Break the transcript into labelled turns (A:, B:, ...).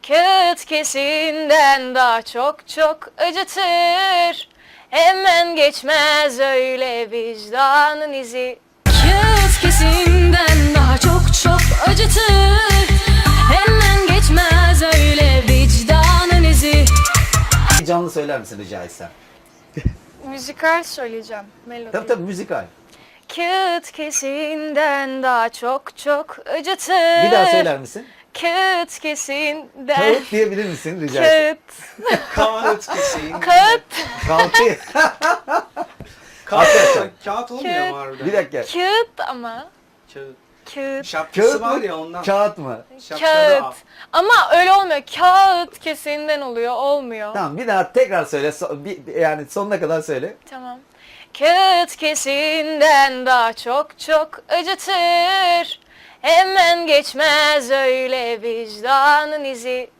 A: Kağıt kesinden daha çok çok acıtır. Hemen geçmez öyle vicdanın izi. Kağıt kesinden daha çok çok acıtır. Hemen geçmez öyle vicdanın izi.
B: Canlı söyler misin rica etsem?
A: Müzikal söyleyeceğim. Melodi.
B: Tabii müzikal.
A: Kağıt kesinden daha çok çok acıtır.
B: Bir daha söyler misin?
A: Kağıt kesinden.
B: Kağıt diyebilir misin rica etsem?
A: Kağıt.
C: Kağıt kesin.
A: Kağıt.
B: Kalkı.
C: Kağıt, kağıt olmuyor mu
A: Kağıt.
C: harbiden?
B: Bir dakika.
A: Kağıt ama.
C: Kağıt.
A: Kağıt.
C: Şapkası
B: Kağıt
C: var
B: mı?
C: ya ondan.
B: Kağıt mı?
C: Şapkada
A: Kağıt. Ama öyle olmuyor. Kağıt kesinden oluyor. Olmuyor.
B: Tamam bir daha tekrar söyle. Yani sonuna kadar söyle.
A: Tamam. Kağıt kesinden daha çok çok acıtır. Hemen geçmez öyle vicdanın izi.